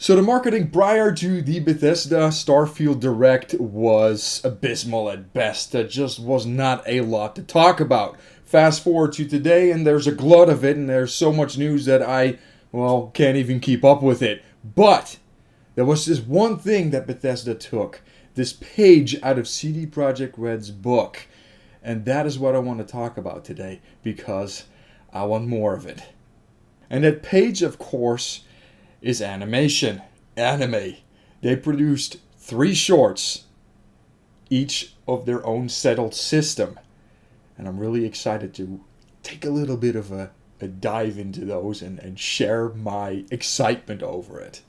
So the marketing prior to the Bethesda StarField Direct was abysmal at best. There just was not a lot to talk about. Fast forward to today and there's a glut of it, and there's so much news that I, well, can't even keep up with it. But there was this one thing that Bethesda took, this page out of CD Projekt Red's book. And that is what I want to talk about today, because I want more of it. And that page, of course, is animation. Anime. They produced 3 shorts, each of their own settled system. And I'm really excited to take a little bit of a dive into those and share my excitement over it.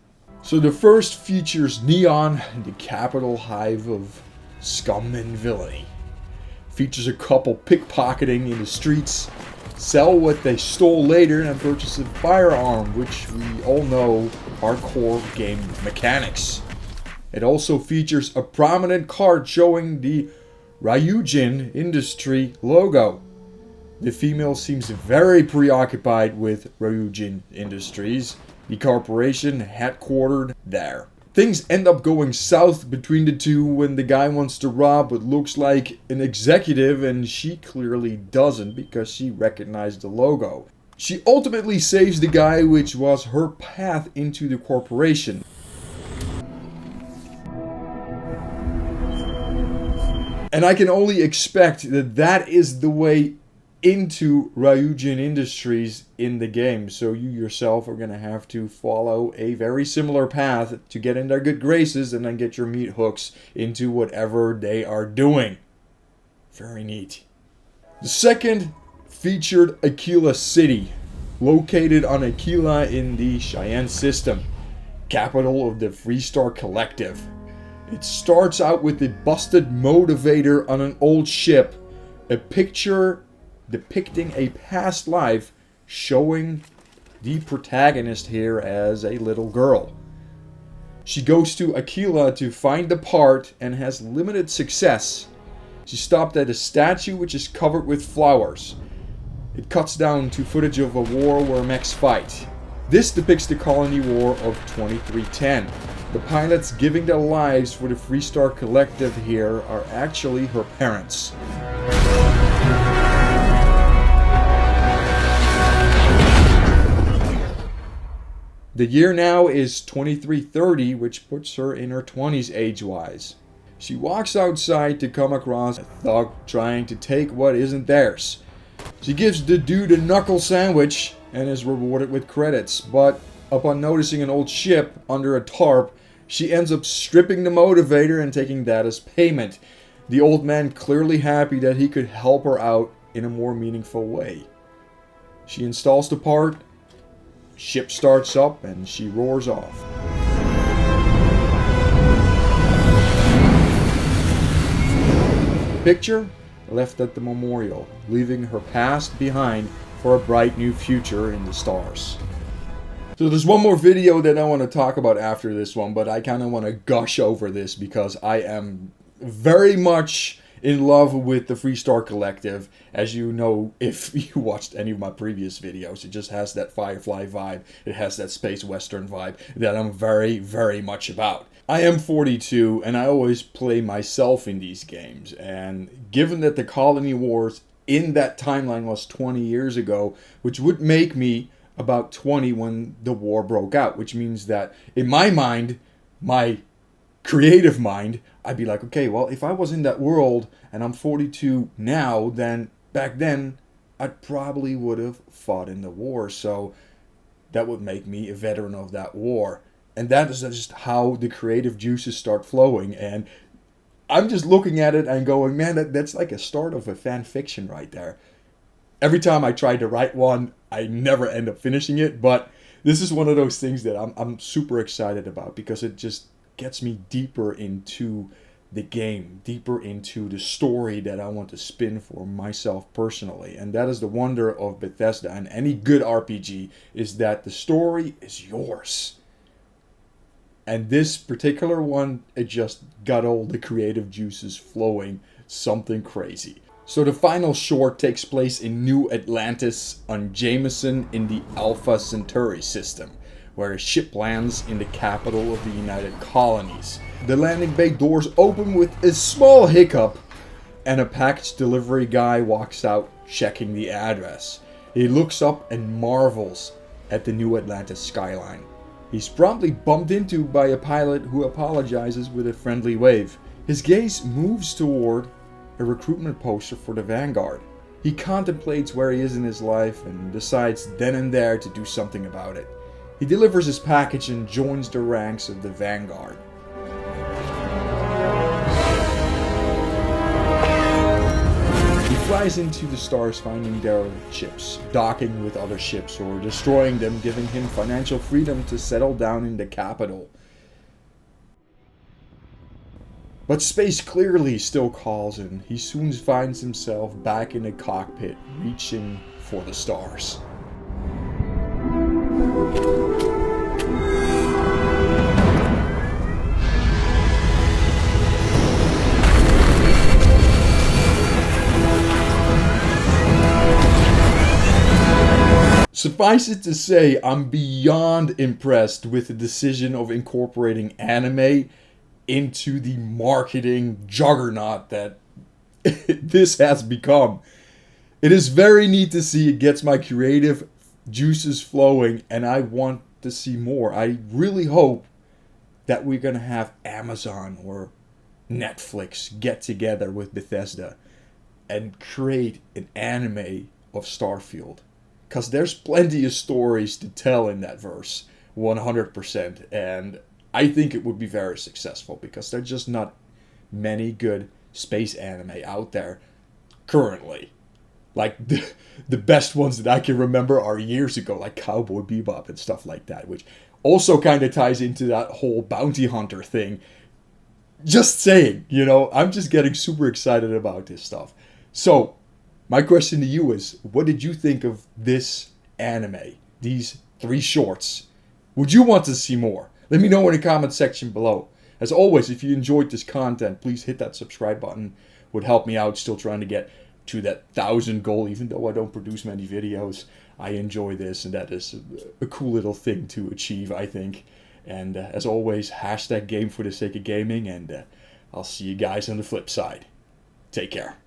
So the first features Neon, the capital hive of scum and villainy. Features a couple pickpocketing in the streets, sell what they stole later, and purchase a firearm, which we all know are core game mechanics. It also features a prominent card showing the Ryujin Industry logo. The female seems very preoccupied with Ryujin Industries, the corporation headquartered there. Things end up going south between the two when the guy wants to rob what looks like an executive, and she clearly doesn't because she recognized the logo. She ultimately saves the guy, which was her path into the corporation. And I can only expect that that is the way into Ryujin Industries in the game. So you yourself are going to have to follow a very similar path to get in their good graces and then get your meat hooks into whatever they are doing. Very neat. The second featured Aquila City, located on Aquila in the Cheyenne system, capital of the Freestar Collective. It starts out with a busted motivator on an old ship, a picture depicting a past life showing the protagonist here as a little girl. She goes to Aquila to find the part and has limited success. She stopped at a statue which is covered with flowers. It cuts down to footage of a war where mechs fight. This depicts the colony war of 2310. The pilots giving their lives for the Freestar Collective here are actually her parents. The year now is 2330, which puts her in her 20s age-wise. She walks outside to come across a thug trying to take what isn't theirs. She gives the dude a knuckle sandwich and is rewarded with credits, but upon noticing an old ship under a tarp, she ends up stripping the motivator and taking that as payment. The old man clearly happy that he could help her out in a more meaningful way. She installs the part, ship starts up, and she roars off. Picture left at the memorial, leaving her past behind for a bright new future in the stars. So there's one more video that I want to talk about after this one, but I kind of want to gush over this because I am very much in love with the Freestar Collective. As you know, if you watched any of my previous videos, it just has that Firefly vibe. It has that space western vibe that I'm very, very much about. I am 42 and I always play myself in these games. And given that the Colony Wars in that timeline was 20 years ago, which would make me about 20 when the war broke out, which means that in my mind, my creative mind, I'd be like, okay, well, if I was in that world and I'm 42 now, then back then I probably would have fought in the war. So that would make me a veteran of that war. And that is just how the creative juices start flowing. And I'm just looking at it and going, man, that's like a start of a fan fiction right there. Every time I try to write one, I never end up finishing it. But this is one of those things that I'm super excited about because it just gets me deeper into the game, deeper into the story that I want to spin for myself personally. And that is the wonder of Bethesda and any good RPG, is that the story is yours. And this particular one, it just got all the creative juices flowing, something crazy. So the final short takes place in New Atlantis on Jameson in the Alpha Centauri system, where his ship lands in the capital of the United Colonies. The landing bay doors open with a small hiccup, and a package delivery guy walks out checking the address. He looks up and marvels at the New Atlantis skyline. He's promptly bumped into by a pilot who apologizes with a friendly wave. His gaze moves toward a recruitment poster for the Vanguard. He contemplates where he is in his life and decides then and there to do something about it. He delivers his package and joins the ranks of the Vanguard. He flies into the stars, finding derelict ships, docking with other ships or destroying them, giving him financial freedom to settle down in the capital. But space clearly still calls him. He soon finds himself back in the cockpit, reaching for the stars. Suffice it to say, I'm beyond impressed with the decision of incorporating anime into the marketing juggernaut that this has become. It is very neat to see. It gets my creative juices flowing, and I want to see more. I really hope that we're going to have Amazon or Netflix get together with Bethesda and create an anime of StarField. Because there's plenty of stories to tell in that verse, 100%. And I think it would be very successful because there's just not many good space anime out there currently. Like, the best ones that I can remember are years ago, like Cowboy Bebop and stuff like that, which also kind of ties into that whole bounty hunter thing. Just saying, you know, I'm just getting super excited about this stuff. So, my question to you is, what did you think of this anime? These 3 shorts? Would you want to see more? Let me know in the comment section below. As always, if you enjoyed this content, please hit that subscribe button. Would help me out, still trying to get to that 1,000 goal, even though I don't produce many videos. I enjoy this, and that is a cool little thing to achieve, I think. And as always, hashtag game for the sake of gaming, and I'll see you guys on the flip side. Take care.